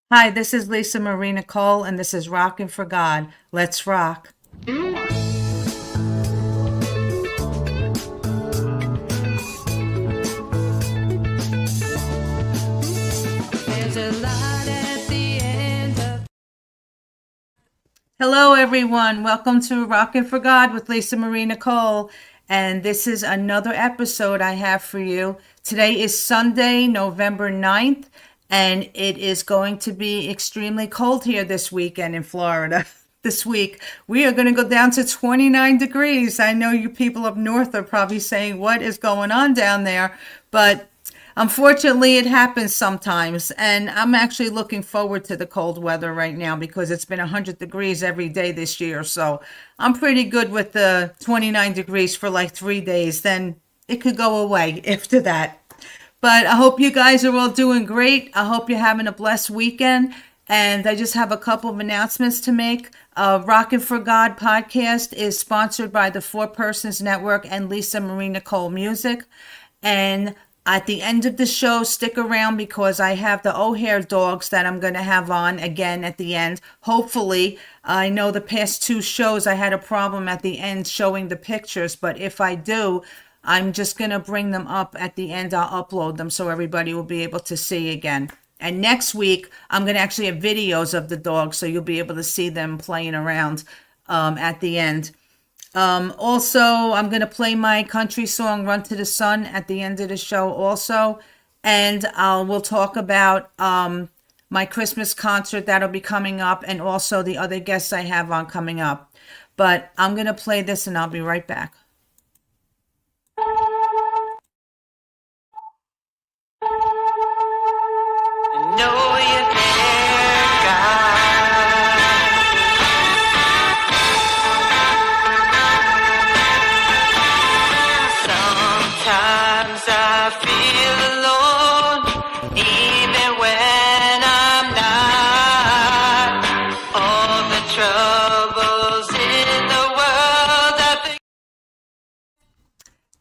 Hi, this is Lisa Marie Nicole, and this is Rockin' for God. Let's rock. There's a light at the end of. Hello, everyone. Welcome to Rockin' for God with Lisa Marie Nicole. And this is another episode I have for you. Today is Sunday, November 9th, and it is going to be extremely cold here this weekend in Florida. This week, we are going to go down to 29 degrees. I know you people up north are probably saying, what is going on down there? But unfortunately, it happens sometimes, and I'm actually looking forward to the cold weather right now because it's been 100 degrees every day this year. So I'm pretty good with the 29 degrees for like 3 days. Then it could go away after that. But I hope you guys are all doing great. I hope you're having a blessed weekend. And I just have a couple of announcements to make. Rockin' for God podcast is sponsored by the Four Persons Network and Lisa Marie Nicole Music. And at the end of the show, stick around because I have the O'Hare dogs that I'm going to have on again at the end. Hopefully, I know the past two shows I had a problem at the end showing the pictures, but if I do, I'm just going to bring them up at the end. I'll upload them so everybody will be able to see again. And next week, I'm going to actually have videos of the dogs, so you'll be able to see them playing around at the end. Also, I'm going to play my country song, Run to the Sun, at the end of the show also. And we'll talk about my Christmas concert that'll be coming up and also the other guests I have on coming up. But I'm going to play this and I'll be right back. Know you care, God. Sometimes I feel alone, even when I'm not. All the troubles in the world I think.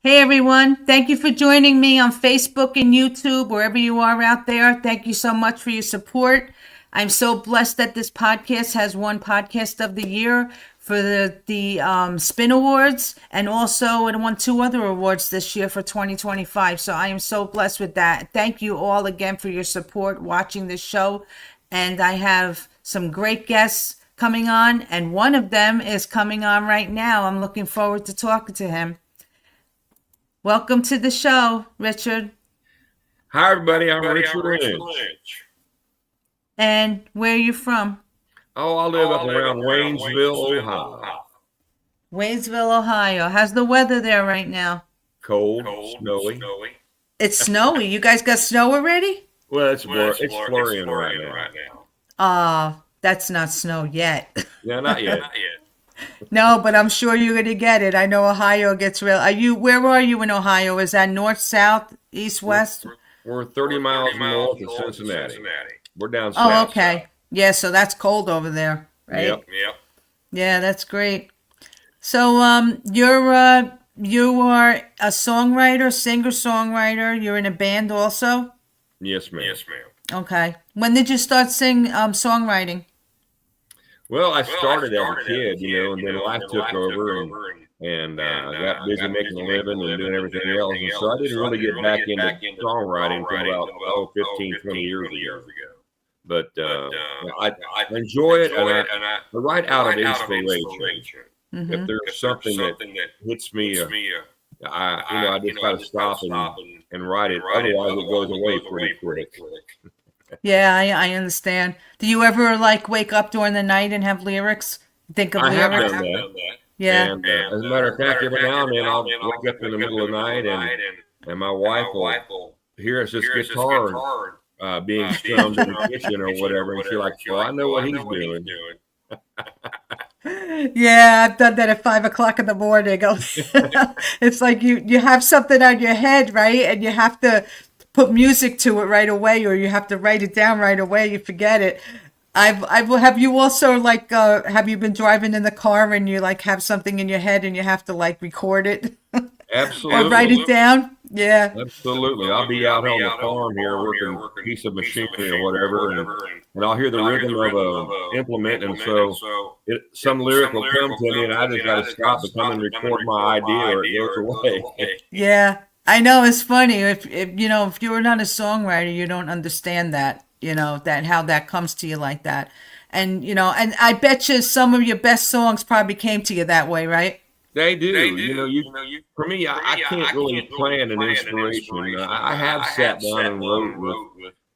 Hey everyone, thank you for joining me on Facebook and YouTube, wherever you are out there. Thank you so much for your support. I'm so blessed that this podcast has won Podcast of the Year for the Spin Awards, and also it won two other awards this year for 2025. So I am so blessed with that. Thank you all again for your support watching this show. And I have some great guests coming on, and one of them is coming on right now. I'm looking forward to talking to him. Welcome to the show, Richard. Hi, everybody. I'm Richard Lynch. And where are you from? Oh, I live up around Waynesville, Ohio. Waynesville, Ohio. How's the weather there right now? Cold, snowy. It's snowy. You guys got snow already? Well, it's flurrying right now. That's not snow yet. Yeah, not yet. No, but I'm sure you're going to get it. I know Ohio gets real. Where are you in Ohio? Is that north, south, east, west? We're 30 miles north of Cincinnati. We're down Oh, south. okay. Yeah, so that's cold over there, right? Yep. Yeah, that's great. So, you are a songwriter, singer-songwriter. You're in a band also? Yes, ma'am. Okay. When did you start songwriting? Well, I started as a kid, and then life took over, and I got busy making a living and doing everything else. And so I didn't really get back into songwriting until about 15, 20 years ago. But I enjoy it, and I write out of inspiration. Mm-hmm. If there's something that hits me, I just try to stop and write it. Otherwise, it goes away pretty quick. Yeah, I understand. Do you ever wake up during the night and have lyrics? Think of I have lyrics? done that. Yeah. And as a matter of fact, every now and then I'll wake up in the middle of the night and my wife will hear us this guitar being strummed in the kitchen or whatever, and she's like, "Well, I know what he's doing." Yeah, I've done that at 5 o'clock in the morning. It's like you have something on your head, right? And you have to put music to it right away, or you have to write it down right away. You forget it. Have you also have you been driving in the car and you have something in your head and you have to record it? Absolutely. Or write it down? Yeah. Absolutely. I'll be out on the farm here working a piece of machinery or whatever, and I'll hear the rhythm of a implement, and so some lyric will come to me, and I just got to stop and come and record my idea, or it goes away. Yeah, I know it's funny. If you know, if you're not a songwriter, you don't understand that, you know, that how that comes to you like that. And you know, and I bet you some of your best songs probably came to you that way, right? They do. For me, I can't really plan an inspiration. I have sat down and wrote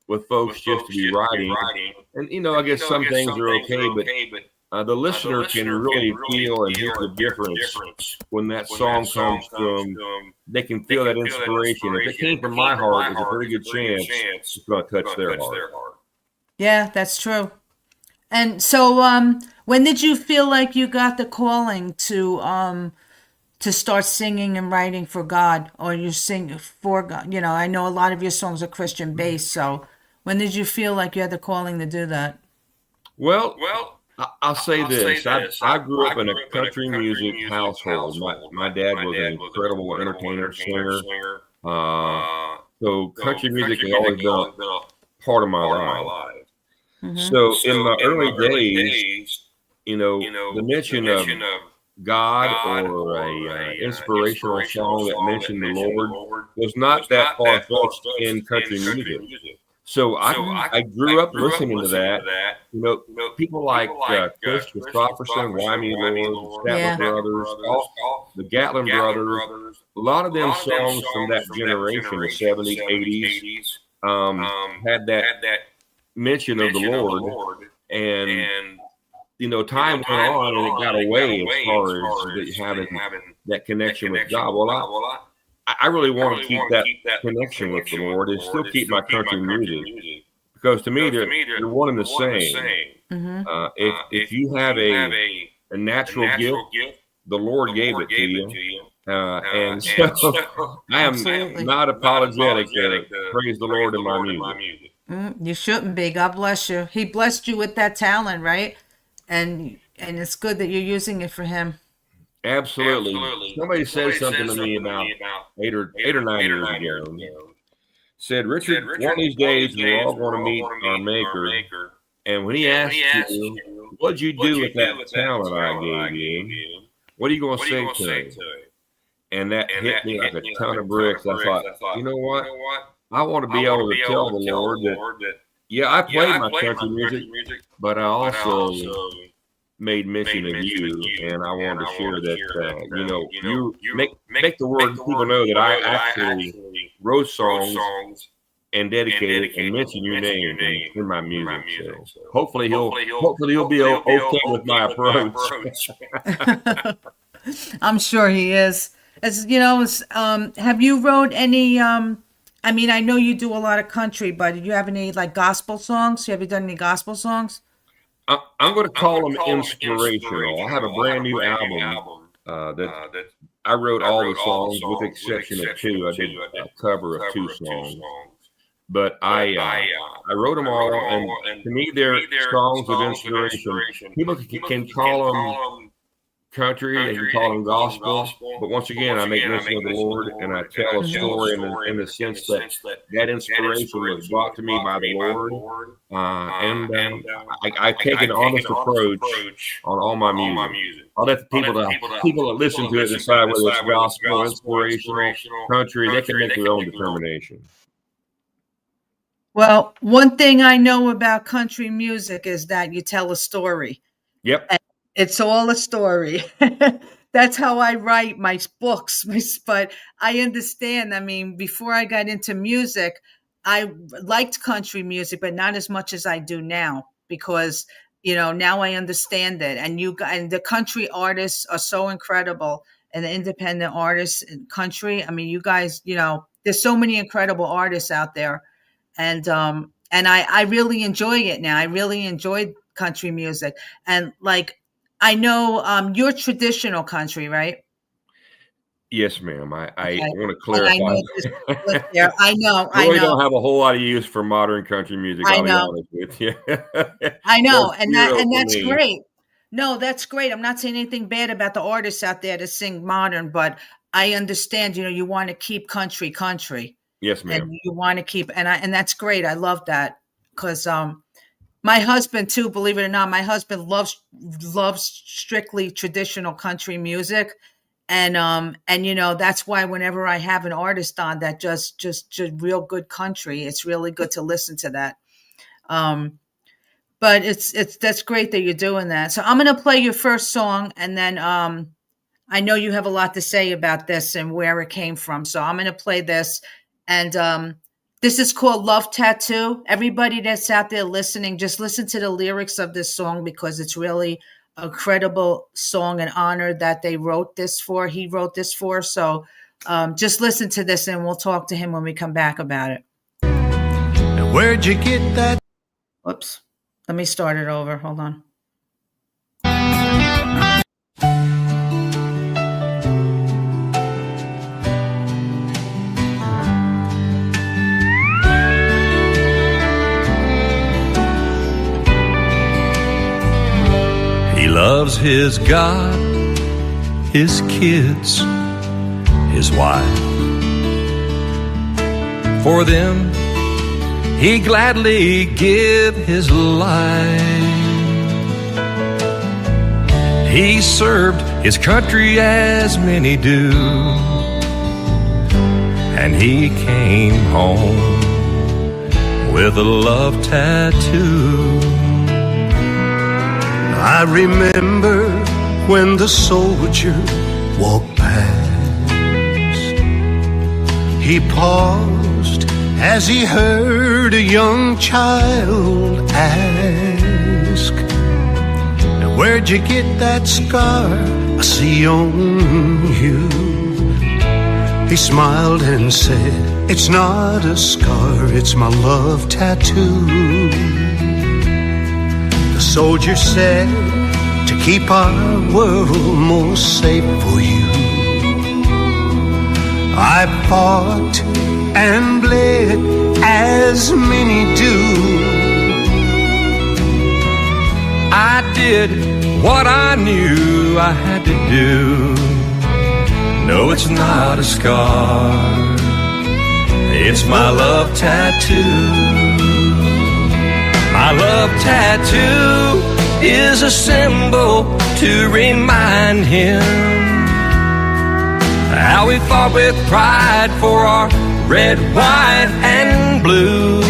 with folks just to be writing, and I guess some things are okay, but the listener can really feel and hear the difference when that song comes from. They can feel that inspiration. If it came from my heart, there's a very good chance it's going to touch their heart. Yeah, that's true. And so, when did you feel like you got the calling to start singing and writing for God, or you sing for God? You know, I know a lot of your songs are Christian based. So, when did you feel like you had the calling to do that? Well, I'll say this. I grew up in a country music household. My dad was an incredible entertainer, singer. So country music has always been a part of my life. So in the early days, the mention of God or a inspirational song that mentioned the Lord was not that far-fetched in country music. So I grew up listening to that. People like Chris Christopherson, Wyman Lord, the Statler Brothers, the Gatlin Brothers. A lot of them songs from that generation, the 70s, 80s, had that mention of the Lord. And time went on and it got away as far as having that connection with God. Well, I really want to keep that connection with the Lord and still keep my country music, because to me they're one and the same. If you have a natural gift, the Lord gave it to you, and so I am not apologetic to praise the Lord in my music. You shouldn't be. God bless you. He blessed you with that talent, right? And it's good that you're using it for Him. Absolutely. Somebody said something to me about 8 or 9 years ago. Said, Richard, one of these days we're all going to meet our Maker, and when He asks you, what'd you do with that talent I gave you? What are you going to say to Him? And that hit me like a ton of bricks. I thought, you know what? I want to be able to tell the Lord that, yeah, I played my country music, but I also made mention of you, and I wanted to share that, you make the word people know that I actually wrote songs and dedicated and mentioned your name in my music. So hopefully he'll be okay with my approach. I'm sure he is. As you know, have you wrote any? I mean, I know you do a lot of country, but do you have any like gospel songs? Have you done any gospel songs? I'm going to call them inspirational. I have a brand new album that I wrote all the songs with the exception of two. I did a cover of two songs, but I wrote them all, and to me they're songs of inspiration. People can call them country, they can call them gospel, but once again, I make mention of the Lord, and I tell a story in the sense that inspiration was brought to me by the Lord, and I take an honest approach on all my music. I'll let the people that listen to it decide whether it's gospel, inspirational, country. They can make their own determination. Well, one thing I know about country music is that you tell a story. Yep. And it's all a story. That's how I write my books. But I understand. I mean, before I got into music, I liked country music, but not as much as I do now, because now I understand it. And the country artists are so incredible, and the independent artists in country. I mean, you guys, there's so many incredible artists out there, and I really enjoy it now. I really enjoy country music, and like. I know you're traditional country, right? Yes, ma'am. I Okay. want to clarify. I know. I really don't have a whole lot of use for modern country music. I'll be honest with you. I know, and that's great. No, that's great. I'm not saying anything bad about the artists out there that sing modern, but I understand, you want to keep country. Yes, ma'am. And you want to keep, and that's great. I love that because my husband too, believe it or not, my husband loves strictly traditional country music. And that's why whenever I have an artist on that just real good country, it's really good to listen to that. But that's great that you're doing that. So I'm going to play your first song, and then I know you have a lot to say about this and where it came from. So I'm going to play this. And this is called Love Tattoo. Everybody that's out there listening, just listen to the lyrics of this song because it's really a credible song and honor that he wrote this for. So just listen to this and we'll talk to him when we come back about it. And where'd you get that? Whoops. Let me start it over. Hold on. He loves his God, his kids, his wife. For them, he gladly give his life. He served his country as many do, and he came home with a love tattoo. I remember when the soldier walked past. He paused as he heard a young child ask, "Now where'd you get that scar I see on you?" He smiled and said, "It's not a scar, it's my love tattoo." The soldier said, "To keep our world more safe for you, I fought and bled as many do. I did what I knew I had to do. No, it's not a scar, it's my love tattoo. My love tattoo is a symbol to remind him how we fought with pride for our red, white, and blue.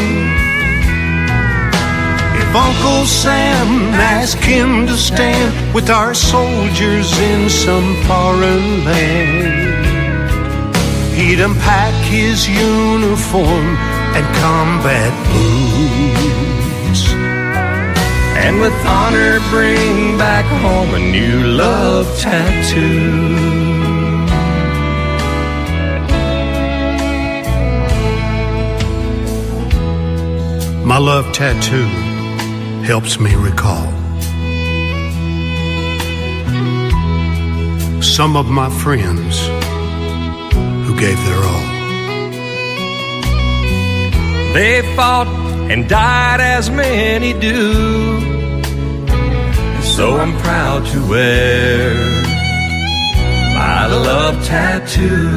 If Uncle Sam asked him to stand with our soldiers in some foreign land, he'd unpack his uniform and combat boots, and with honor bring back home a new love tattoo. My love tattoo helps me recall some of my friends who gave their all. They fought and died as many do, so I'm proud to wear my love tattoo.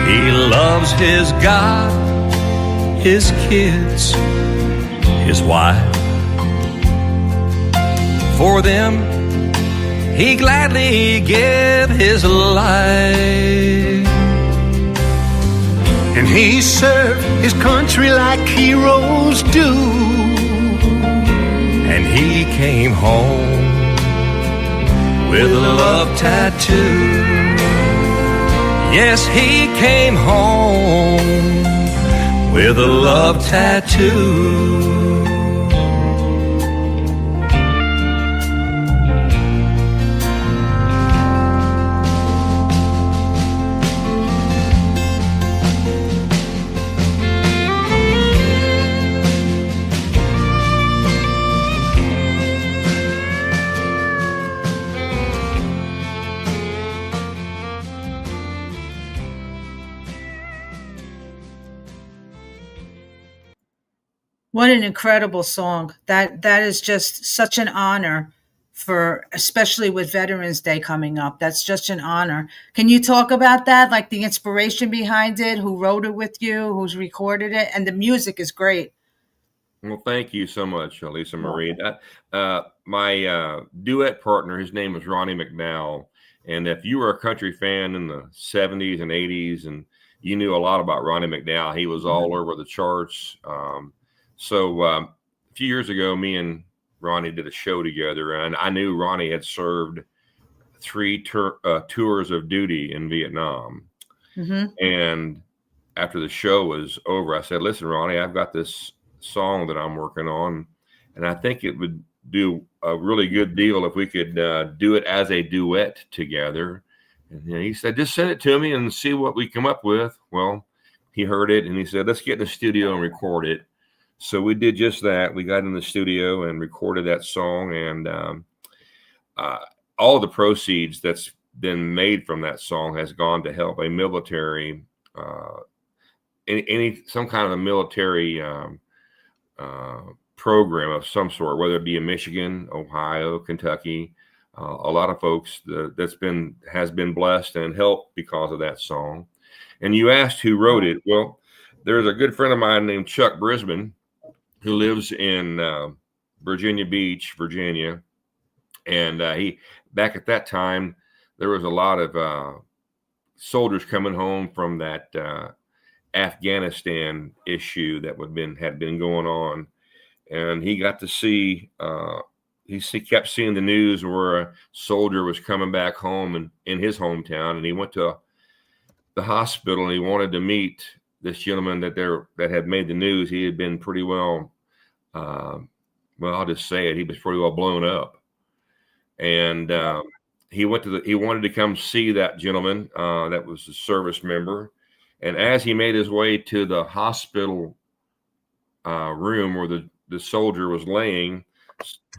He loves his God, his kids, his wife. For them, he gladly gave his life. And he served his country like heroes do, and he came home with a love tattoo. Yes, he came home with a love tattoo. What an incredible song. That is just such an honor for, especially with Veterans Day coming up. That's just an honor. Can you talk about that, like the inspiration behind it, who wrote it with you, who's recorded it? And the music is great. Well, thank you so much, Lisa Marie. My duet partner, his name was Ronnie McDowell. And if you were a country fan in the 70s and 80s, and you knew a lot about Ronnie McDowell, he was all over the charts. A few years ago, me and Ronnie did a show together, and I knew Ronnie had served 3 tours of duty in Vietnam. And after the show was over, I said, "Listen, Ronnie, I've got this song that I'm working on, and I think it would do a really good deal if we could do it as a duet together." And he said, "Just send it to me and see what we come up with." Well, he heard it and he said, "Let's get in the studio and record it." So we did just that. We got in the studio and recorded that song, and all the proceeds that's been made from that song has gone to help a military, some kind of a military program of some sort, whether it be in Michigan, Ohio, Kentucky. A lot of folks has been blessed and helped because of that song. And you asked who wrote it. Well, there's a good friend of mine named Chuck Brisbane who lives in Virginia Beach, Virginia. And he, back at that time, there was a lot of soldiers coming home from that Afghanistan issue that had been going on. And he got to see, he kept seeing the news where a soldier was coming back home in his hometown, and he went to the hospital and he wanted to meet this gentleman that had made the news. He had been pretty well, I'll just say it, he was pretty well blown up. And he wanted to come see that gentleman that was a service member. And as he made his way to the hospital room where the soldier was laying,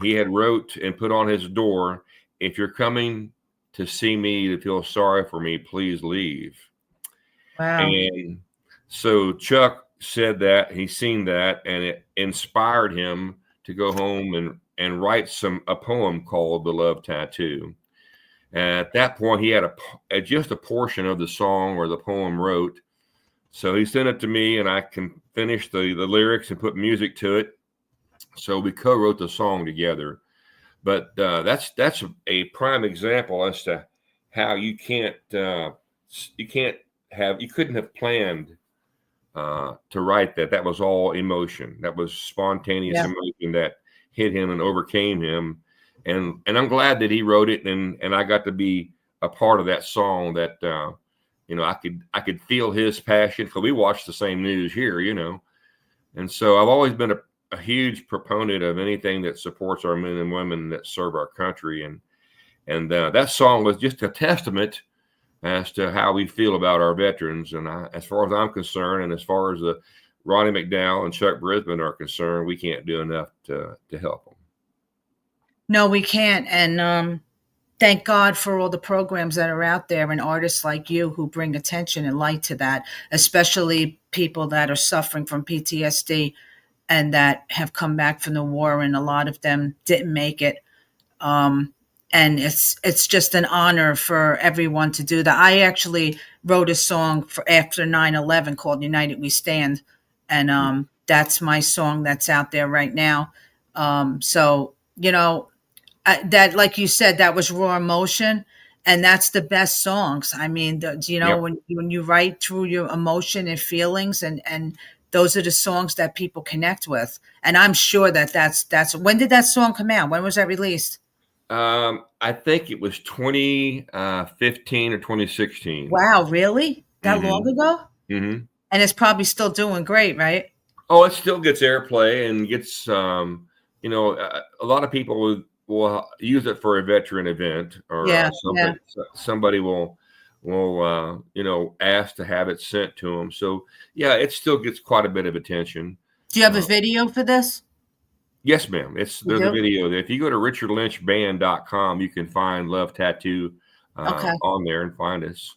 he had wrote and put on his door, "If you're coming to see me to feel sorry for me, please leave." Wow. And so Chuck said that, he seen that, and it inspired him to go home and write a poem called "The Love Tattoo." And at that point, he had just a portion of the song where the poem wrote. So he sent it to me, and I can finish the lyrics and put music to it. So we co-wrote the song together. But that's a prime example as to how you couldn't have planned to write that. That was all emotion. That was spontaneous emotion that hit him and overcame him. And I'm glad that he wrote it, and I got to be a part of that song. That I could feel his passion, because we watched the same news here, And so I've always been a huge proponent of anything that supports our men and women that serve our country, and that song was just a testament as to how we feel about our veterans. And as far as I'm concerned, and as far as the Ronnie McDowell and Chuck Brisbane are concerned, we can't do enough to help them. No, we can't. And thank God for all the programs that are out there and artists like you who bring attention and light to that, especially people that are suffering from PTSD and that have come back from the war, and a lot of them didn't make it. And it's just an honor for everyone to do that. I actually wrote a song for after 9/11 called "United We Stand," and that's my song that's out there right now. So that, like you said, that was raw emotion, and that's the best songs. I mean, when you write through your emotion and feelings, and those are the songs that people connect with. And I'm sure that's when did that song come out? When was that released? I think it was 2015 or 2016. Wow, really? That long ago? Mm-hmm. And it's probably still doing great, right? Oh, it still gets airplay and gets, a lot of people will use it for a veteran event, or somebody will ask to have it sent to them. So yeah, it still gets quite a bit of attention. Do you have a video for this? Yes, ma'am. There's a video there. If you go to richardlynchband.com, you can find Love Tattoo on there and find us.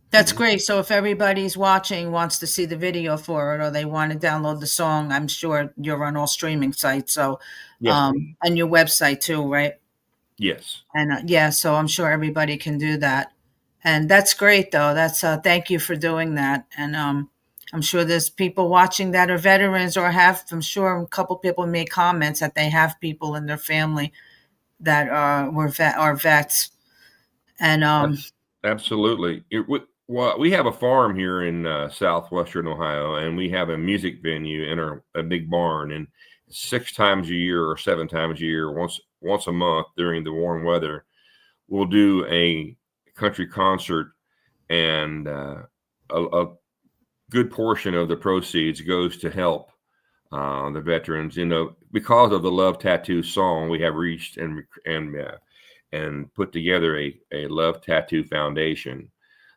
That's great. So if everybody's watching wants to see the video for it, or they want to download the song, I'm sure you're on all streaming sites. So, yes, and your website too, right? Yes. And yeah, so I'm sure everybody can do that. And that's great, though. That's thank you for doing that. And I'm sure there's people watching that are veterans or have. I'm sure a couple people made comments that they have people in their family that are vets. And Absolutely. Well, we have a farm here in southwestern Ohio, and we have a music venue in a big barn. And 6 times a year or 7 times a year, once a month during the warm weather, we'll do a country concert, and a good portion of the proceeds goes to help the veterans. Because of the Love Tattoo song, we have reached and put together a Love Tattoo Foundation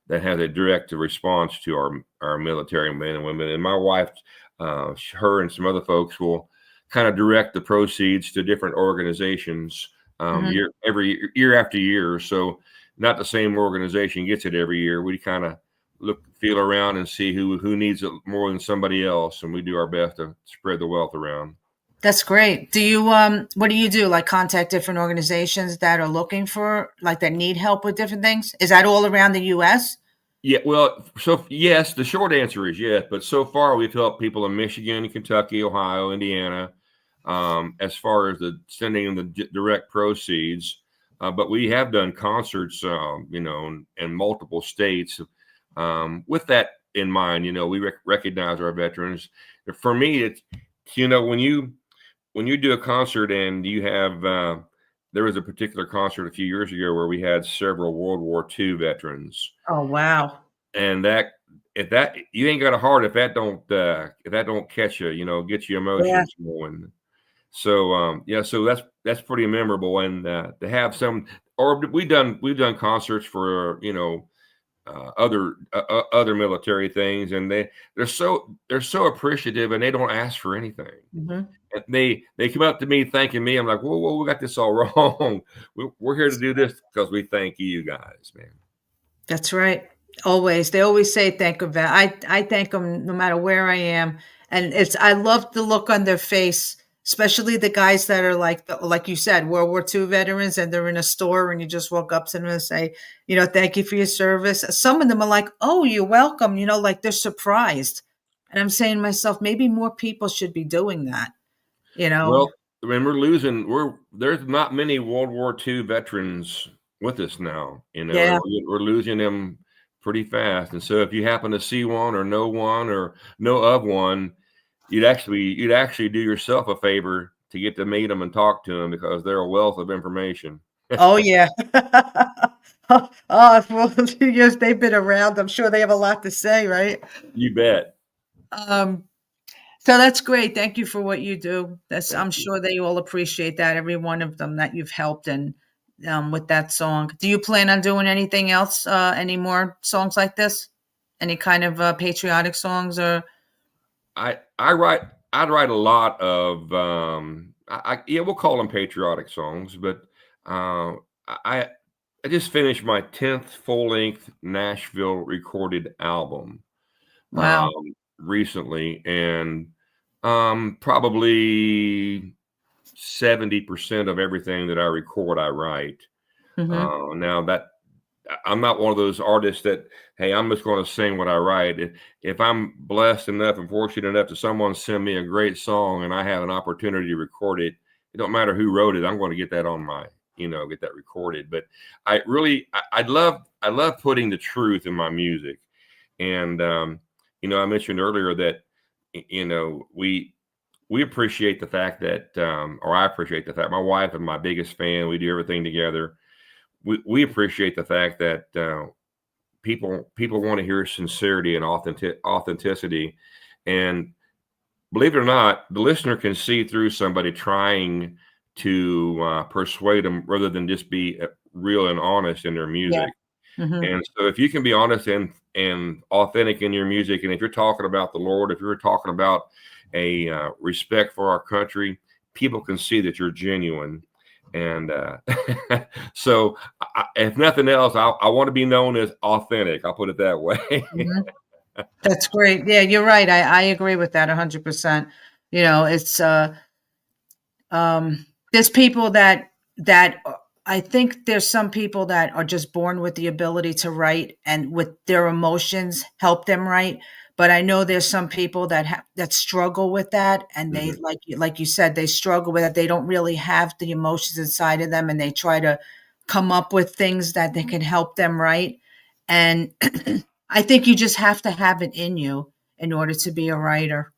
that has a direct response to our military men and women. And my wife, her and some other folks will kind of direct the proceeds to different organizations every year after year. So not the same organization gets it every year. We kind of feel around and see who needs it more than somebody else, and we do our best to spread the wealth around. That's great. Do you what do you do? Like contact different organizations that are looking for that need help with different things? Is that all around the US? Yeah, well, so yes, the short answer is yes, but so far we've helped people in Michigan, Kentucky, Ohio, Indiana, as far as the sending the direct proceeds. But we have done concerts, in multiple states. With that in mind, we recognize our veterans. For me, it's when you do a concert and you have there was a particular concert a few years ago where we had several World War II veterans. Oh, wow. And if that you ain't got a heart if that don't catch you, get your emotions going. So so that's pretty memorable. And to have some, or we've done concerts for other military things, and they're so appreciative, and they don't ask for anything. Mm-hmm. And they come up to me thanking me. I'm like, whoa, we got this all wrong. We're here to do this because we thank you guys, man. That's right. Always. They always say thank them. I thank them no matter where I am. And I love the look on their face, especially the guys that are like you said, World War II veterans, and they're in a store and you just walk up to them and say, thank you for your service. Some of them are like, oh, you're welcome. Like they're surprised. And I'm saying to myself, maybe more people should be doing that. Well, when there's not many World War II veterans with us now. Yeah. We're losing them pretty fast. And so if you happen to see one or know of one, you'd actually do yourself a favor to get to meet them and talk to them, because they're a wealth of information. Oh, yeah. Well, years they've been around. I'm sure they have a lot to say, right? You bet. So that's great. Thank you for what you do. I'm sure they all appreciate that, every one of them that you've helped, and with that song. Do you plan on doing anything else? Any more songs like this? Any kind of patriotic songs? Or I'd write a lot of we'll call them patriotic songs, but I just finished my 10th full-length Nashville recorded album. wow. Recently, and probably 70% of everything that I record, I write. Mm-hmm. Now that I'm not one of those artists that, hey, I'm just going to sing what I write. If I'm blessed enough and fortunate enough to someone send me a great song and I have an opportunity to record it, it don't matter who wrote it, I'm going to get that on my, get that recorded. But I love putting the truth in my music. And I mentioned earlier that, we appreciate the fact that, or I appreciate the fact, my wife and my biggest fan, we do everything together. We appreciate the fact that people want to hear sincerity and authenticity. And believe it or not, the listener can see through somebody trying to persuade them rather than just be real and honest in their music. Yeah. Mm-hmm. And so if you can be honest and authentic in your music, and if you're talking about the Lord, if you're talking about a respect for our country, people can see that you're genuine. And so if nothing else, I want to be known as authentic. I'll put it that way. Mm-hmm. That's great. Yeah, you're right. I agree with that 100%. It's there's people that I think there's some people that are just born with the ability to write and with their emotions help them write. But I know there's some people that struggle with that, and they like you said, they struggle with it. They don't really have the emotions inside of them, and they try to come up with things that they can help them write. And I think you just have to have it in you in order to be a writer.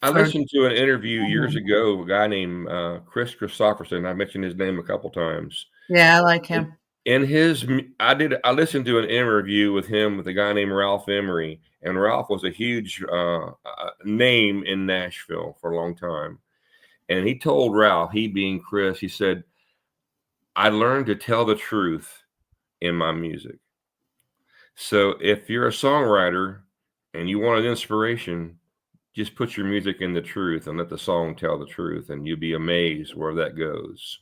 I listened to an interview years ago, a guy named Chris Christopherson. I mentioned his name a couple times. Yeah, I like him. I listened to an interview with him with a guy named Ralph Emery, and Ralph was a huge name in Nashville for a long time. And he told Ralph, he being Chris, he said, I learned to tell the truth in my music. So if you're a songwriter and you want an inspiration, just put your music in the truth and let the song tell the truth, and you'll be amazed where that goes.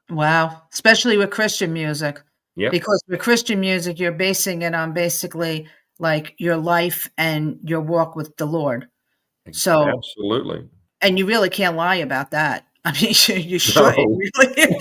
Wow. Especially with Christian music. Yeah. Because with Christian music, you're basing it on basically like your life and your walk with the Lord. So absolutely. And you really can't lie about that. I mean, you shouldn't really.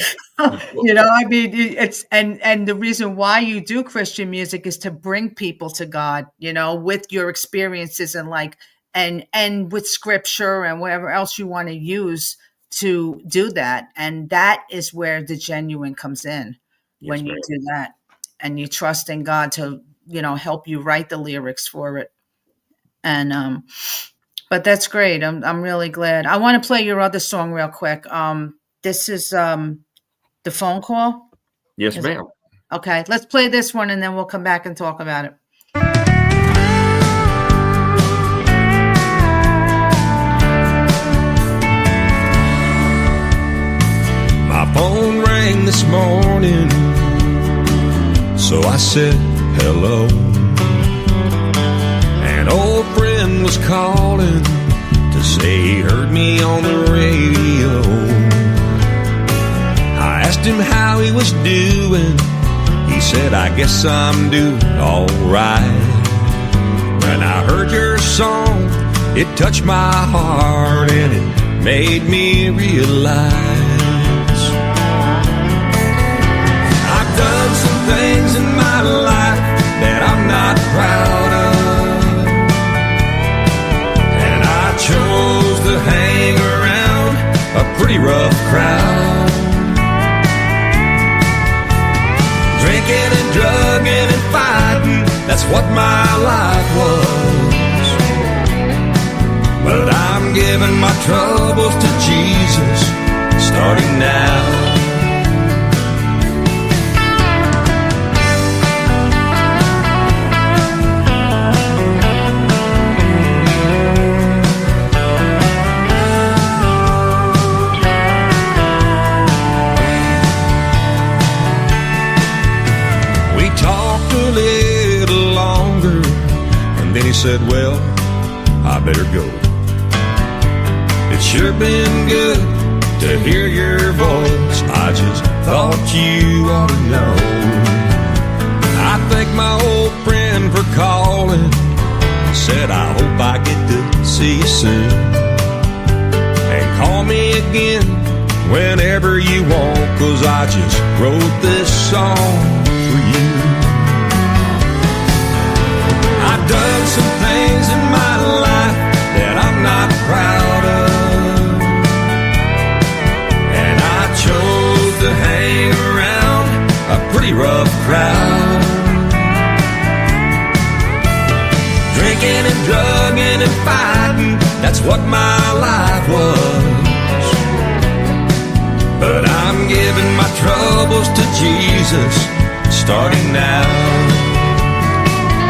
You know, I mean, it's and the reason why you do Christian music is to bring people to God, you know, with your experiences and like and with scripture and whatever else you want to use to do that. And that is where the genuine comes in when you do that. And you trust in God to, you know, help you write the lyrics for it. And but that's great. I'm really glad. I want to play your other song real quick. This is the phone call. Yes, ma'am. Okay, let's play this one and then we'll come back and talk about it. My phone rang this morning, so I said hello. An old friend was calling to say he heard me on the radio. I asked him how he was doing. He said, I guess I'm doing all right. When I heard your song, it touched my heart and it made me realize I've done some things in my life that I'm not proud of, and I chose to hang around a pretty rough crowd, drinking and drugging and fighting. That's what my life was. But I'm giving my troubles to Jesus, starting now. He said, well, I better go. It's sure been good to hear your voice. I just thought you ought to know. I thank my old friend for calling. He said, I hope I get to see you soon. And call me again whenever you want, 'cause I just wrote this song for you. I've done some things in my life that I'm not proud of, and I chose to hang around a pretty rough crowd, drinking and drugging and fighting. That's what my life was. But I'm giving my troubles to Jesus, starting now.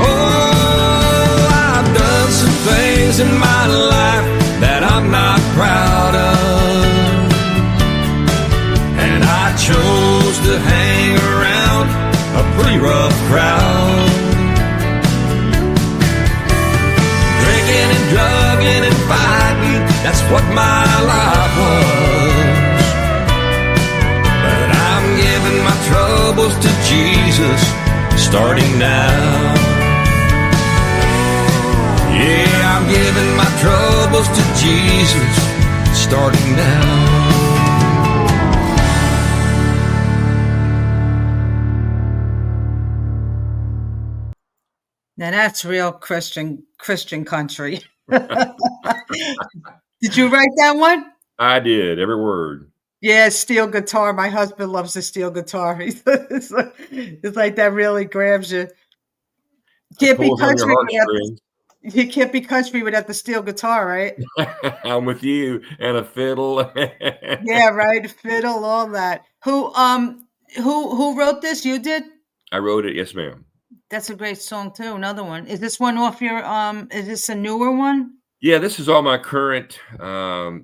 Oh, some things in my life that I'm not proud of, and I chose to hang around a pretty rough crowd, drinking and drugging and fighting. That's what my life was. But I'm giving my troubles to Jesus, starting now. Yeah, I'm giving my troubles to Jesus, starting now. Now that's real Christian country. Did you write that one? I did, every word. Yeah, steel guitar. My husband loves the steel guitar. It's like that really grabs you. It Can't be pulls on your country without heartstrings. you can't be country without the steel guitar, right? I'm with you, and a fiddle. Yeah, right. Fiddle, all that. Who wrote this? You did? I wrote it, yes, ma'am. That's a great song too. Another one. Is this one off your is this a newer one? Yeah, this is all my current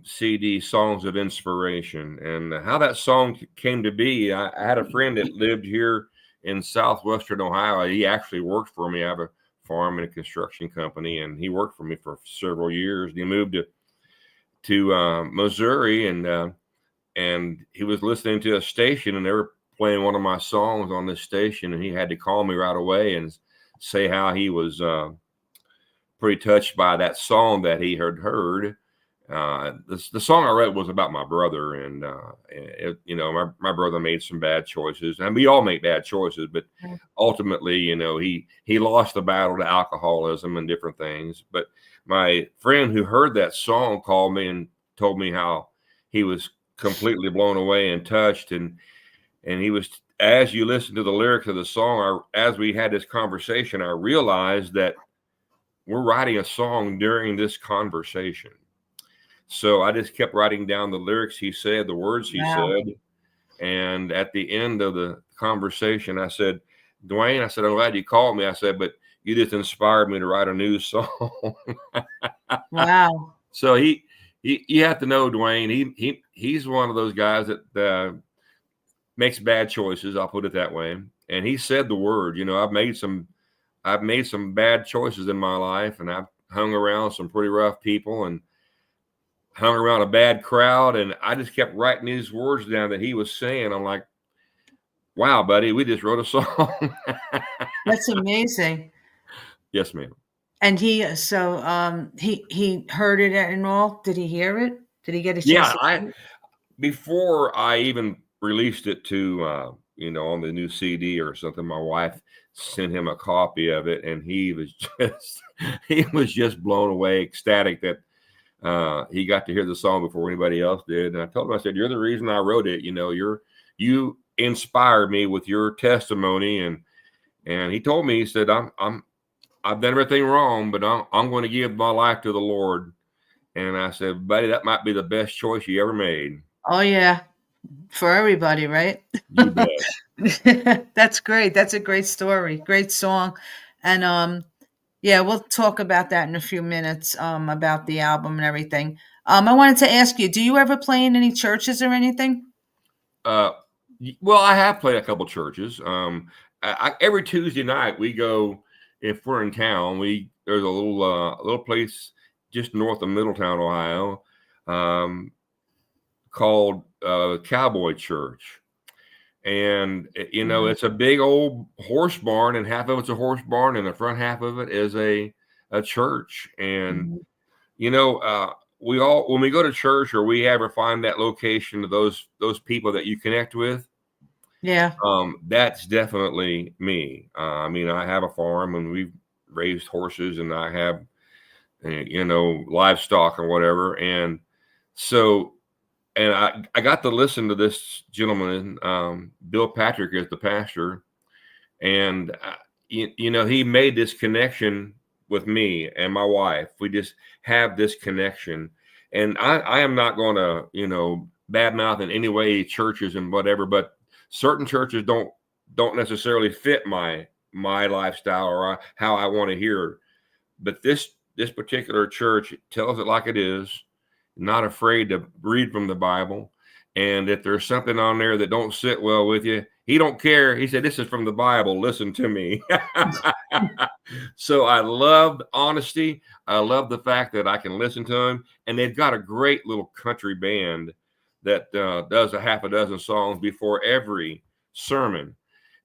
CD, Songs of Inspiration. And how that song came to be, I had a friend that lived here in southwestern Ohio. He actually worked for me. I have a farm and a construction company, and he worked for me for several years. He moved to Missouri, and he was listening to a station, and they were playing one of my songs on this station, and he had to call me right away and say how he was pretty touched by that song that he had heard. The song I wrote was about my brother, and my brother made some bad choices, and we all make bad choices, but ultimately, he lost the battle to alcoholism and different things. But my friend who heard that song called me and told me how he was completely blown away and touched, and he was, as you listen to the lyrics of the song, as we had this conversation, I realized that we're writing a song during this conversation. So I just kept writing down the lyrics he said, the words he said. And at the end of the conversation, I said, Dwayne, I said, I'm glad you called me. I said, but you just inspired me to write a new song. Wow. So you have to know, Dwayne, he's one of those guys that makes bad choices. I'll put it that way. And he said the word, I've made some bad choices in my life, and I've hung around some pretty rough people and hung around a bad crowd. And I just kept writing these words down that he was saying. I'm like, wow, buddy, we just wrote a song. That's amazing. Yes, ma'am. And he heard it and all. Did he hear it? Did he get a chance? Yeah, before I even released it to on the new CD or something, my wife sent him a copy of it, and he was just blown away, ecstatic that he got to hear the song before anybody else did. And I told him, I said, you're the reason I wrote it. You inspired me with your testimony. And he told me, he said, I've done everything wrong, but I'm going to give my life to the Lord. And I said, buddy, that might be the best choice you ever made. Oh yeah. For everybody, right? You bet. That's great. That's a great story. Great song. And yeah, we'll talk about that in a few minutes, about the album and everything. I wanted to ask you, do you ever play in any churches or anything? Well, I have played a couple churches. Every Tuesday night we go, if we're in town, there's a little place just north of Middletown, Ohio, called Cowboy Church. And it's a big old horse barn, and half of it's a horse barn, and the front half of it is a church. And we all, when we go to church or we ever find that location of those people that you connect with, that's definitely me. I have a farm, and we've raised horses, and I have livestock or whatever, and so. And I got to listen to this gentleman, Bill Patrick, is the pastor, and he made this connection with me and my wife. We just have this connection, and I am not going to badmouth in any way churches and whatever, but certain churches don't necessarily fit my lifestyle or how I want to hear. But this particular church tells it like it is. Not afraid to read from the Bible. And if there's something on there that don't sit well with you, he don't care. He said, this is from the Bible. Listen to me. So I love honesty. I love the fact that I can listen to him. And they've got a great little country band that does a half a dozen songs before every sermon.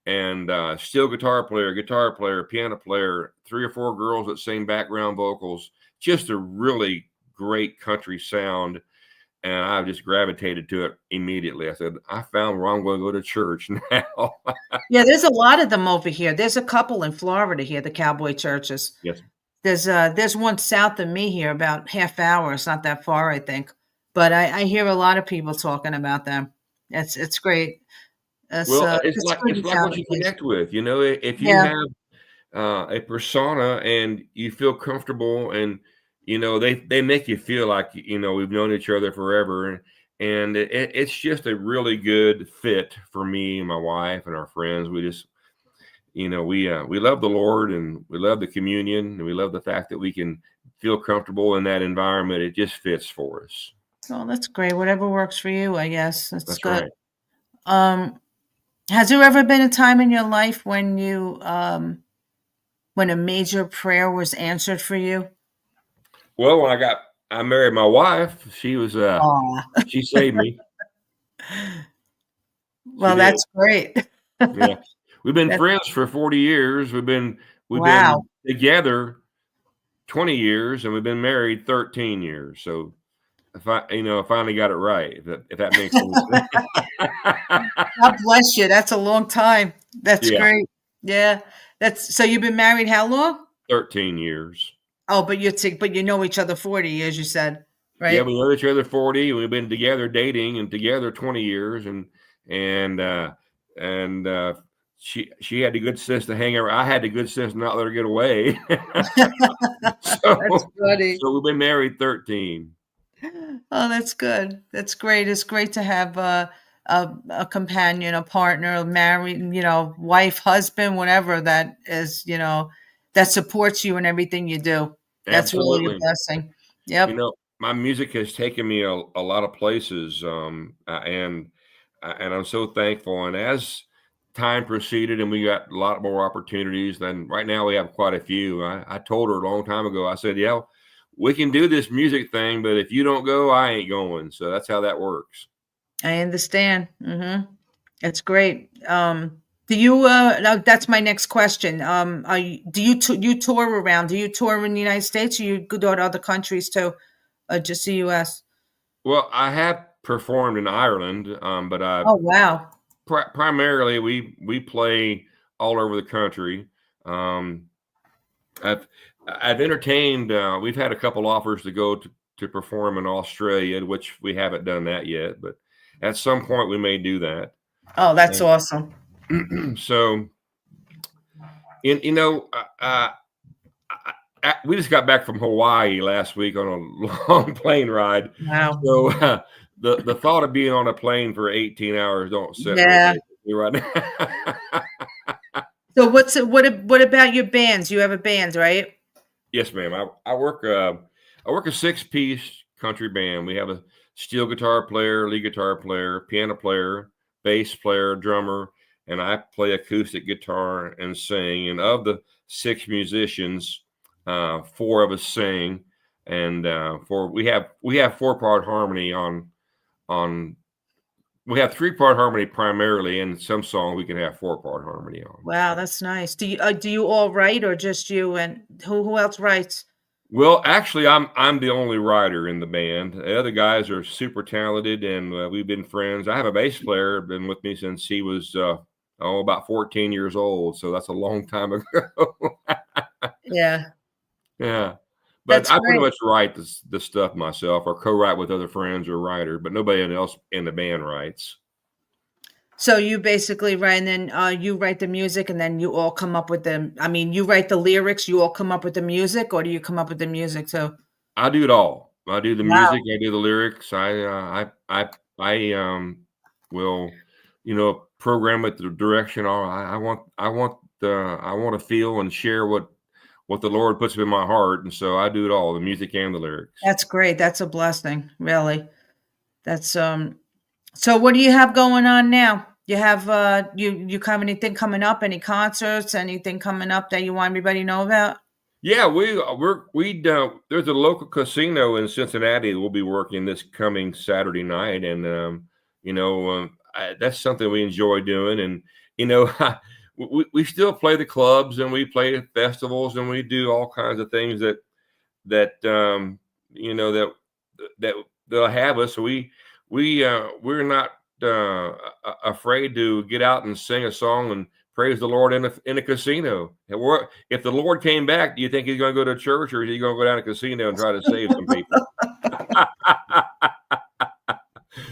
And steel guitar player, piano player, 3 or 4 girls that sing background vocals. Just a really great country sound. and I just gravitated to it immediately. I said, I found where I'm going to go to church now. Yeah, there's a lot of them over here. There's a couple in Florida here, the cowboy churches. Yes. There's one south of me here, about half hour. It's not that far, I think. But I hear a lot of people talking about them. It's great. Well, It's good it's in like what you Southeast. connect with. You know, if you Yeah. have a persona and you feel comfortable, and you know they make you feel like, you know, we've known each other forever, and it's just a really good fit for me and my wife and our friends. We just, you know, we love the Lord, and we love the communion, and we love the fact that we can feel comfortable in that environment. It just fits for us. Well, that's great. Whatever works for you, I guess. That's That's good. right. Um, has there ever been a time in your life when when a major prayer was answered for you? Well, when I married my wife, she was Aw. she saved me. She Well, did. that's great. Yeah. We've been That's friends for 40 years. We've wow. been together 20 years, and we've been married 13 years. So I finally got it right, if that makes any sense. God bless you. That's a long time. That's Yeah, great. Yeah. That's so you've been married how long? 13 years. Oh, but you know each other 40 years, you said, Yeah, right? we know each other 40. We've been together dating and together 20 years, and and she had the good sense to hang around. I had the good sense to not let her get away. That's so funny. so we've been married 13. Oh, that's good. That's great. It's great to have a companion, a partner, a married, wife, husband, whatever that is, that supports you in everything you do. That's really a Absolutely. blessing. You Yep. know, my music has taken me a lot of places, and I'm so thankful. And as time proceeded, and we got a lot more opportunities, then right now we have quite a few. I told her a long time ago. I said, "Yeah, we can do this music thing, but if you don't go, I ain't going." So that's how that works. I understand. It's great. Do you, now that's my next question. Do you tour around? Do you tour in the United States, or you go to other countries too? Or just the US? Well, I have performed in Ireland, but Oh, wow. primarily we play all over the country. Um, I've I've entertained. We've had a couple offers to go to perform in Australia, which we haven't done that yet, but at some point we may do that. Oh, that's awesome. So, you know, we just got back from Hawaii last week on a long plane ride. Wow. So the thought of being on a plane for 18 hours don't sit real Yeah. good with me right now. So what about your bands? You have a band, right? Yes, ma'am. I work a 6-piece country band. We have a steel guitar player, lead guitar player, piano player, bass player, drummer, and I play acoustic guitar and sing. And of the 6 musicians, 4 of us sing, and we have 4-part harmony on we have 3-part harmony primarily, and some songs we can have 4-part harmony on. Wow, that's nice. Do you all write, or just you, and who else writes? Well, actually, I'm the only writer in the band. The other guys are super talented, and we've been friends. I have a bass player, been with me since he was about 14 years old. So that's a long time ago. Yeah, Yeah, but that's I pretty great. much write the stuff myself, or co-write with other friends or writer. But nobody else in the band writes. So you basically write, and then you write the music, and then you all come up with the. I mean, you write the lyrics, you all come up with the music, or do you come up with the music too? I do it all. I do the Wow, music. I do the lyrics. I will, program it the direction. I want to feel and share what the Lord puts in my heart, and so I do it all, the music and the lyrics. that's great. That's a blessing, really. That's So what do you have going on now? You have you have anything coming up? Any concerts? Anything coming up that you want everybody to know about? Yeah, there's a local casino in Cincinnati that we'll be working this coming Saturday night, and that's something we enjoy doing. And we still play the clubs, and we play at festivals, and we do all kinds of things that that they'll have us. We're not afraid to get out and sing a song and praise the Lord in a casino. If the Lord came back, do you think he's going to go to church, or is he going to go down to a casino and try to save some people?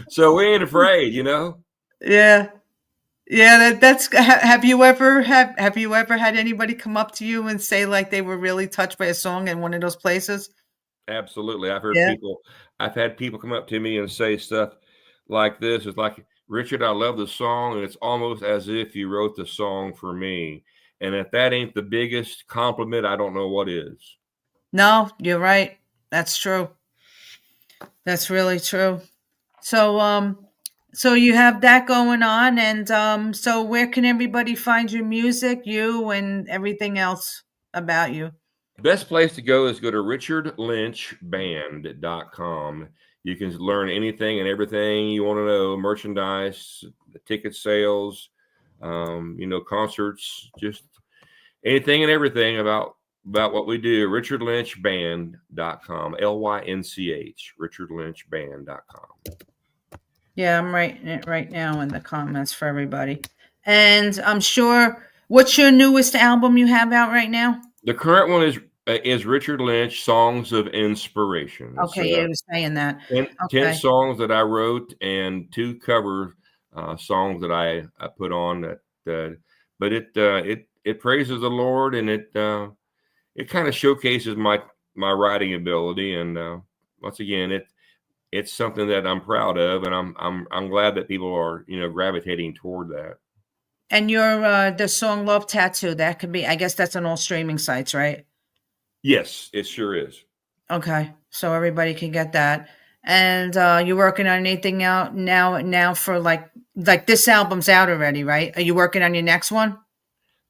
So we ain't afraid, Yeah. Yeah, that's have you ever had anybody come up to you and say like they were really touched by a song in one of those places? Absolutely. Yeah. I've had people come up to me and say stuff like this. It's like, Richard, I love the song, and it's almost as if you wrote the song for me. And if that ain't the biggest compliment, I don't know what is. No, you're right. That's true. That's really true. So you have that going on, and so where can everybody find your music, you and everything else about you? Best place to go is go to richardlynchband.com. You can learn anything and everything you want to know, merchandise, ticket sales, concerts, just anything and everything about what we do. richardlynchband.com, LYNCH, richardlynchband.com. Yeah, I'm writing it right now in the comments for everybody. And I'm sure, what's your newest album you have out right now? The current one is Richard Lynch, Songs of Inspiration. Okay, you were saying that. 10 songs that I wrote and 2 cover songs that I put on that. But it praises the Lord, and it kind of showcases my writing ability. And once again, it's something that I'm proud of, and I'm glad that people are gravitating toward that. And your the song Love Tattoo, that could be, I guess that's on all streaming sites, right? Yes, it sure is. Okay, so everybody can get that. And you're working on anything out now for like this album's out already, right? Are you working on your next one?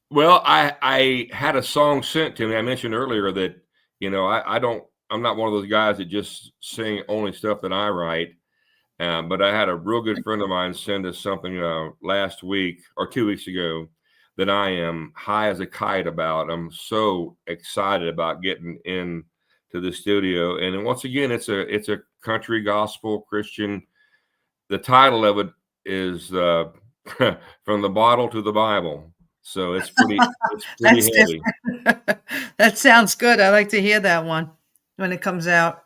Well, I had a song sent to me. I mentioned earlier that I'm not one of those guys that just sing only stuff that I write. But I had a real good friend of mine send us something last week or 2 weeks ago that I am high as a kite about. I'm so excited about getting into the studio. And then once again, it's a country gospel Christian. The title of it is From the Bottle to the Bible. So it's pretty heavy. That sounds good. I like to hear that one when it comes out.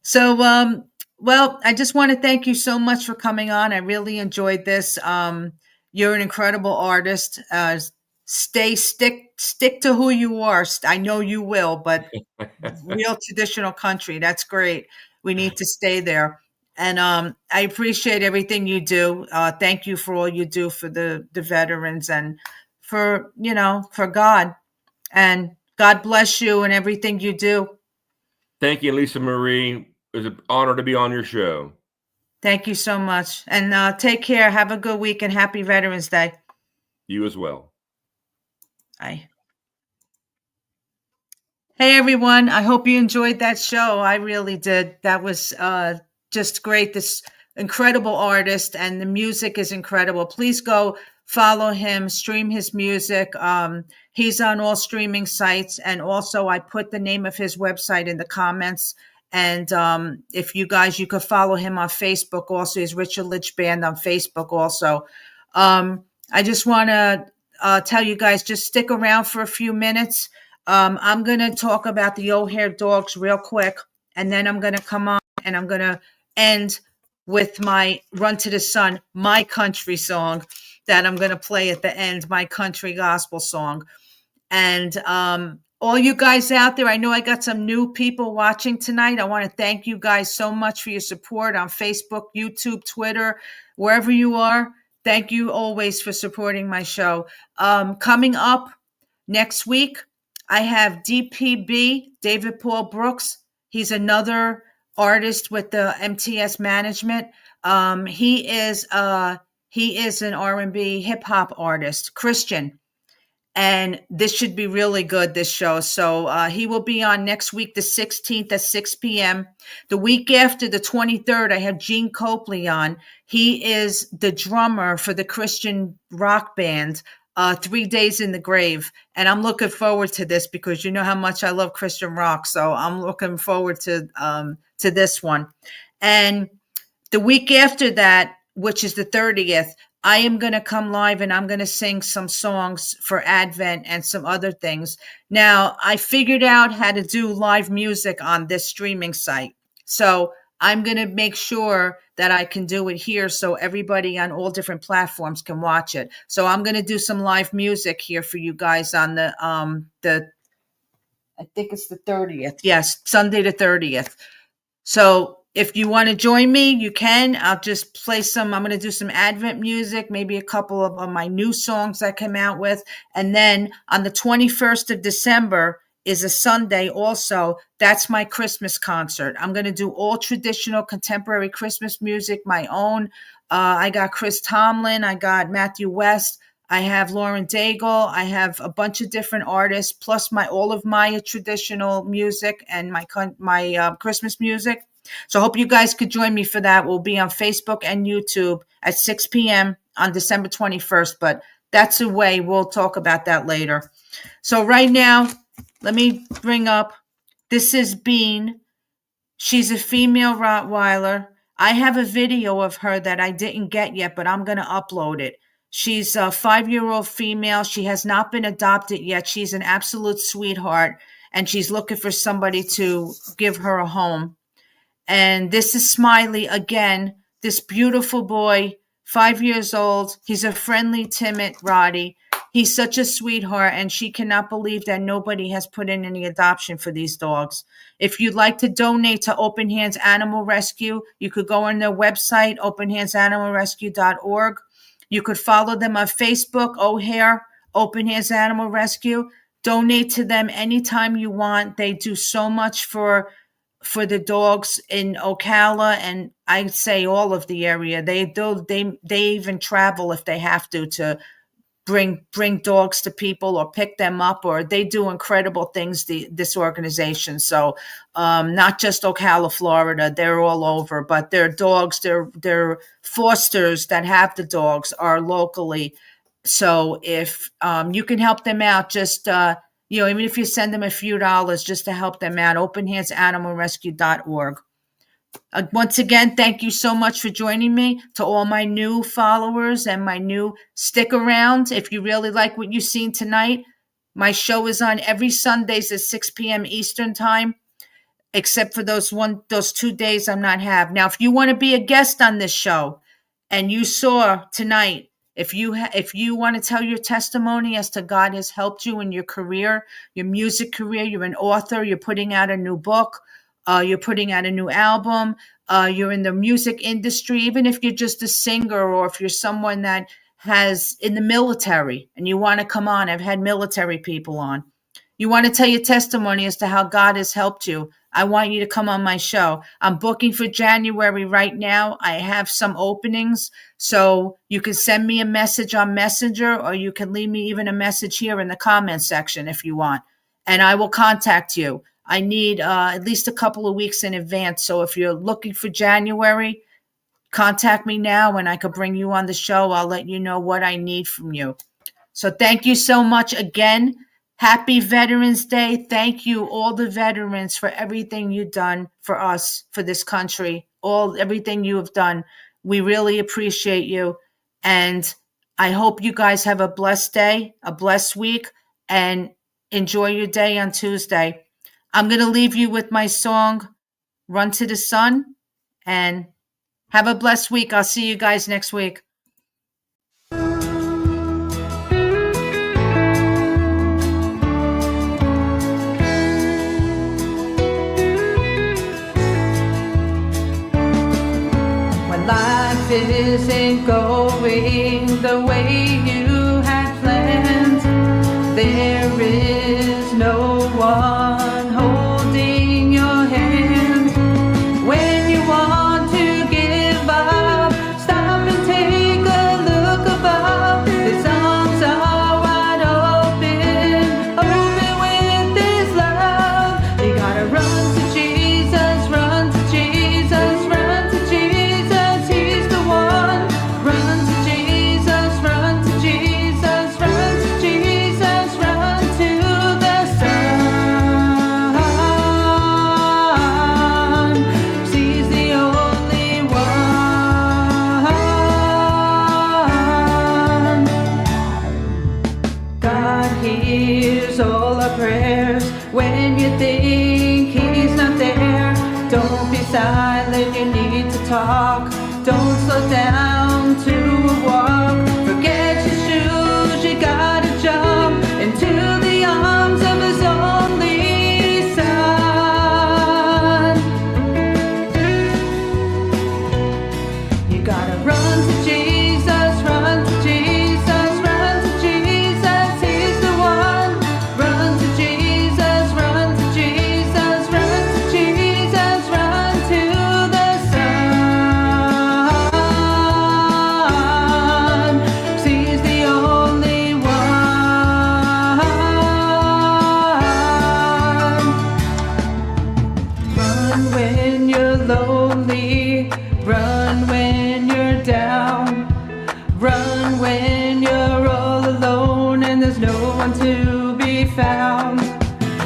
So, well, I just want to thank you so much for coming on. I really enjoyed this. You're an incredible artist. Stick to who you are. I know you will, but real traditional country. That's great. We need to stay there. And I appreciate everything you do. Thank you for all you do for the veterans and for God. And God bless you and everything you do. Thank you, Lisa Marie. It was an honor to be on your show. Thank you so much. And take care. Have a good week and happy Veterans Day. You as well. Bye. Hey, everyone. I hope you enjoyed that show. I really did. That was just great. This incredible artist, and the music is incredible. Please go follow him, stream his music. He's on all streaming sites. And also, I put the name of his website in the comments. And if you could follow him on Facebook also. He's Richard Lynch Band on Facebook also. I just want to tell you guys, just stick around for a few minutes. I'm going to talk about the O'Hare Dogs real quick. And then I'm going to come on and I'm going to end with my Run to the Sun, my country song that I'm going to play at the end, my country gospel song. And all you guys out there, I know I got some new people watching tonight. I want to thank you guys so much for your support on Facebook, YouTube, Twitter, wherever you are. Thank you always for supporting my show. Coming up next week, I have DPB, David Paul Brooks. He's another artist with the MTS Management. He is an R&B hip hop artist, Christian. And this should be really good, this show. So he will be on next week, the 16th at 6 p.m. The week after, the 23rd, I have Gene Copley on. He is the drummer for the Christian rock band 3 Days in the Grave. And I'm looking forward to this because you know how much I love Christian rock. So I'm looking forward to this one. And the week after that, which is the 30th, I am going to come live and I'm going to sing some songs for Advent and some other things. Now, I figured out how to do live music on this streaming site. So I'm going to make sure that I can do it here so everybody on all different platforms can watch it. So I'm going to do some live music here for you guys on the I think it's the 30th. Yes, Sunday the 30th. So if you want to join me, you can. I'll just play I'm going to do some Advent music, maybe a couple of my new songs I came out with. And then on the 21st of December is a Sunday also. That's my Christmas concert. I'm going to do all traditional contemporary Christmas music, my own. I got Chris Tomlin. I got Matthew West. I have Lauren Daigle. I have a bunch of different artists, plus all of my traditional music and my Christmas music. So I hope you guys could join me for that. We'll be on Facebook and YouTube at 6 p.m. on December 21st, but that's a way. We'll talk about that later. So right now, let me bring up, this is Bean. She's a female Rottweiler. I have a video of her that I didn't get yet, but I'm going to upload it. She's a 5-year-old female. She has not been adopted yet. She's an absolute sweetheart, and she's looking for somebody to give her a home. And this is Smiley again, this beautiful boy, 5 years old. He's a friendly, timid Roddy. He's such a sweetheart, and she cannot believe that nobody has put in any adoption for these dogs. If you'd like to donate to Open Hands Animal Rescue, you could go on their website, openhandsanimalrescue.org. You could follow them on Facebook, O'Hare, Open Hands Animal Rescue. Donate to them anytime you want. They do so much for the dogs in Ocala, and I'd say all of the area. They even travel if they have to bring dogs to people or pick them up, or they do incredible things, this organization. So not just Ocala, Florida, they're all over, but their dogs, their fosters that have the dogs are locally. So if you can help them out, just even if you send them a few dollars just to help them out, openhandsanimalrescue.org. Once again, thank you so much for joining me. To all my new followers and my new stick around, if you really like what you've seen tonight, my show is on every Sundays at 6 p.m. Eastern time, except for those 2 days I'm not have. Now, if you want to be a guest on this show and you saw tonight, if you want to tell your testimony as to God has helped you in your career, your music career, you're an author, you're putting out a new book, you're putting out a new album, you're in the music industry, even if you're just a singer or if you're someone that has in the military and you want to come on, I've had military people on. You want to tell your testimony as to how God has helped you, I want you to come on my show. I'm booking for January right now. I have some openings, so you can send me a message on Messenger, or you can leave me even a message here in the comment section if you want, and I will contact you. I need at least a couple of weeks in advance, so if you're looking for January, contact me now and I could bring you on the show. I'll let you know what I need from you. So thank you so much again. Happy Veterans Day. Thank you, all the veterans, for everything you've done for us, for this country, everything you have done. We really appreciate you. And I hope you guys have a blessed day, a blessed week, and enjoy your day on Tuesday. I'm going to leave you with my song, Run to the Sun, and have a blessed week. I'll see you guys next week. Life isn't going the way you had planned. There is no one holding your hand. When you want to give up, stop and take a look above. His arms are wide open, open with His love. You gotta run to Jesus, run to Jesus, run to Jesus. He's the one. Run to Jesus, run to Jesus, run Don't be silent, you need to talk. Don't slow down to a walk. Forget your shoes, you gotta jump into the arms of his only son. You gotta run to Jesus, run to Jesus, run to Jesus, he's the one. Run to Jesus, run to Jesus, run to Jesus, run to the Son. 'Cause he's the only one. Run when you're lonely, run when you're down, run when you're all alone and there's no one to be found.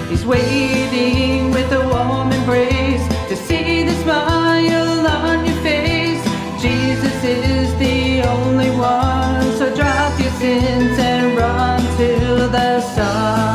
He's waiting with a warm embrace to see the smile on your face. Jesus is the only one, so drop your sins and run to the Son.